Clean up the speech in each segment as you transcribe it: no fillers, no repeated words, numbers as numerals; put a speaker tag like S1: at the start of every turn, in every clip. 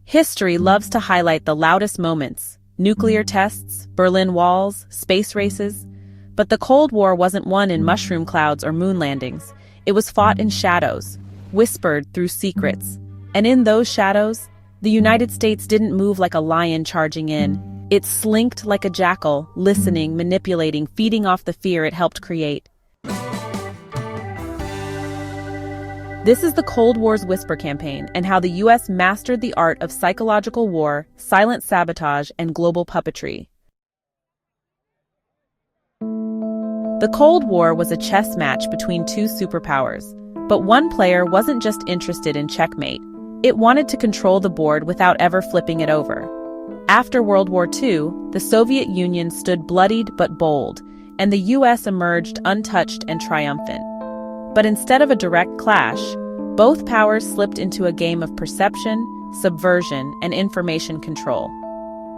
S1: History loves to highlight the loudest moments: nuclear tests, Berlin Walls, space races. But the Cold War wasn't won in mushroom clouds or moon landings. It was fought in shadows, whispered through secrets. And in those shadows, the United States didn't move like a lion charging in. It slinked like a jackal, listening, manipulating, feeding off the fear it helped create. This is the Cold War's Whisper campaign and how the US mastered the art of psychological war, silent sabotage, and global puppetry. The Cold War was a chess match between two superpowers, but one player wasn't just interested in checkmate. It wanted to control the board without ever flipping it over. After World War II, the Soviet Union stood bloodied but bold, and the US emerged untouched and triumphant. But instead of a direct clash, both powers slipped into a game of perception, subversion, and information control.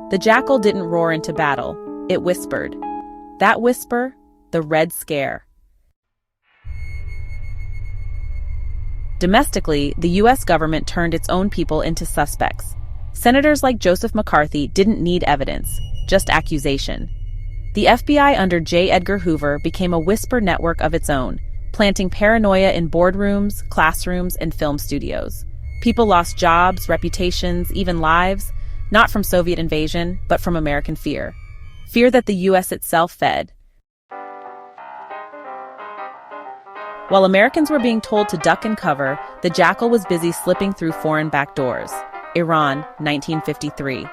S1: The jackal didn't roar into battle, it whispered. That whisper, the Red Scare. Domestically, the US government turned its own people into suspects. Senators like Joseph McCarthy didn't need evidence, just accusation. The FBI under J. Edgar Hoover became a whisper network of its own, planting paranoia in boardrooms, classrooms, and film studios. People lost jobs, reputations, even lives, not from Soviet invasion, but from American fear. Fear that the US itself fed. While Americans were being told to duck and cover, the jackal was busy slipping through foreign back doors. Iran, 1953.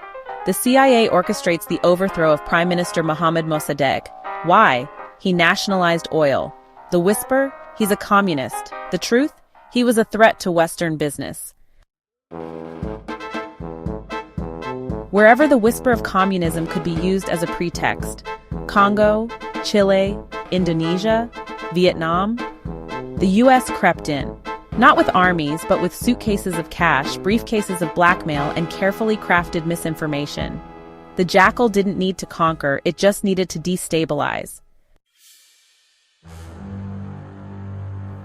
S1: The CIA orchestrates the overthrow of Prime Minister Mohammad Mossadegh. Why? He nationalized oil. The whisper? He's a communist. The truth? He was a threat to Western business. Wherever the whisper of communism could be used as a pretext, Congo, Chile, Indonesia, Vietnam, the US crept in. Not with armies, but with suitcases of cash, briefcases of blackmail, and carefully crafted misinformation. The jackal didn't need to conquer, it just needed to destabilize.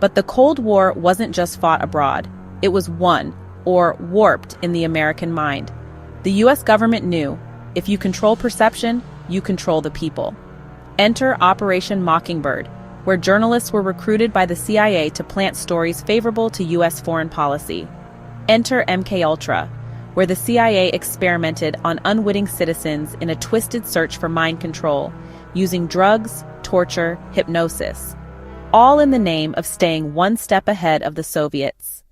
S1: But the Cold War wasn't just fought abroad. It was won, or warped, in the American mind. The US government knew, if you control perception, you control the people. Enter Operation Mockingbird, where journalists were recruited by the CIA to plant stories favorable to US foreign policy. Enter MKUltra, where the CIA experimented on unwitting citizens in a twisted search for mind control, using drugs, torture, hypnosis, all in the name of staying one step ahead of the Soviets.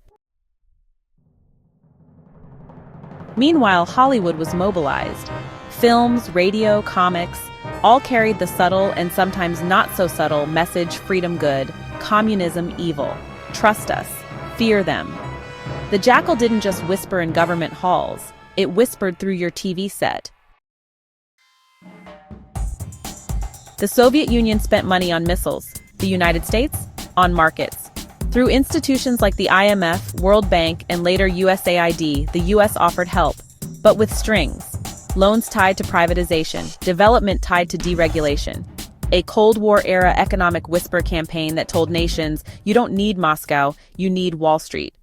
S1: Meanwhile, Hollywood was mobilized. Films, radio, comics, all carried the subtle and sometimes not so subtle message: freedom good, communism evil, trust us, fear them. The jackal didn't just whisper in government halls, it whispered through your TV set. The Soviet Union spent money on missiles, the United States on markets. Through institutions like the IMF, World Bank, and later USAID, the US offered help, but with strings. Loans tied to privatization, development tied to deregulation. A Cold War-era economic whisper campaign that told nations, you don't need Moscow, you need Wall Street.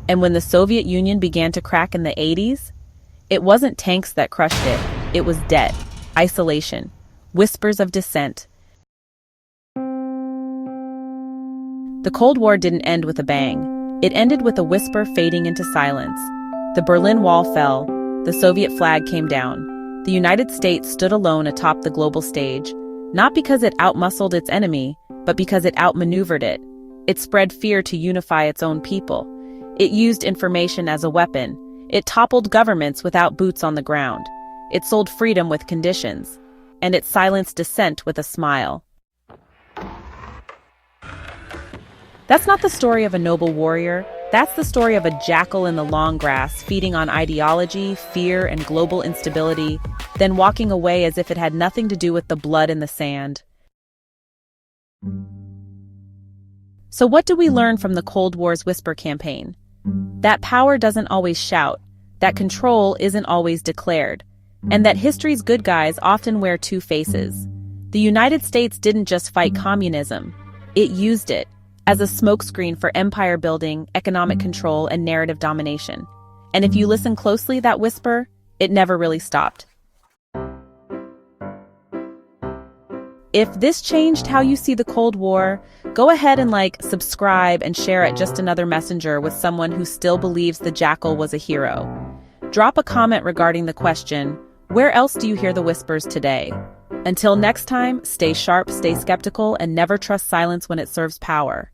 S1: And when the Soviet Union began to crack in the 80s, it wasn't tanks that crushed it. It was debt, isolation, whispers of dissent. The Cold War didn't end with a bang. It ended with a whisper fading into silence. The Berlin Wall fell, the Soviet flag came down. The United States stood alone atop the global stage, not because it outmuscled its enemy, but because it outmaneuvered it. It spread fear to unify its own people. It used information as a weapon. It toppled governments without boots on the ground. It sold freedom with conditions. And it silenced dissent with a smile. That's not the story of a noble warrior. That's the story of a jackal in the long grass, feeding on ideology, fear, and global instability, then walking away as if it had nothing to do with the blood in the sand. So what do we learn from the Cold War's whisper campaign? That power doesn't always shout, that control isn't always declared, and that history's good guys often wear two faces. The United States didn't just fight communism, it used it. as a smokescreen for empire building, economic control, and narrative domination. And if you listen closely, that whisper, it never really stopped. If this changed how you see the Cold War, go ahead and subscribe and share at Just Another Messenger with someone who still believes the jackal was a hero. Drop a comment regarding the question, where else do you hear the whispers today? Until next time, stay sharp, stay skeptical, and never trust silence when it serves power.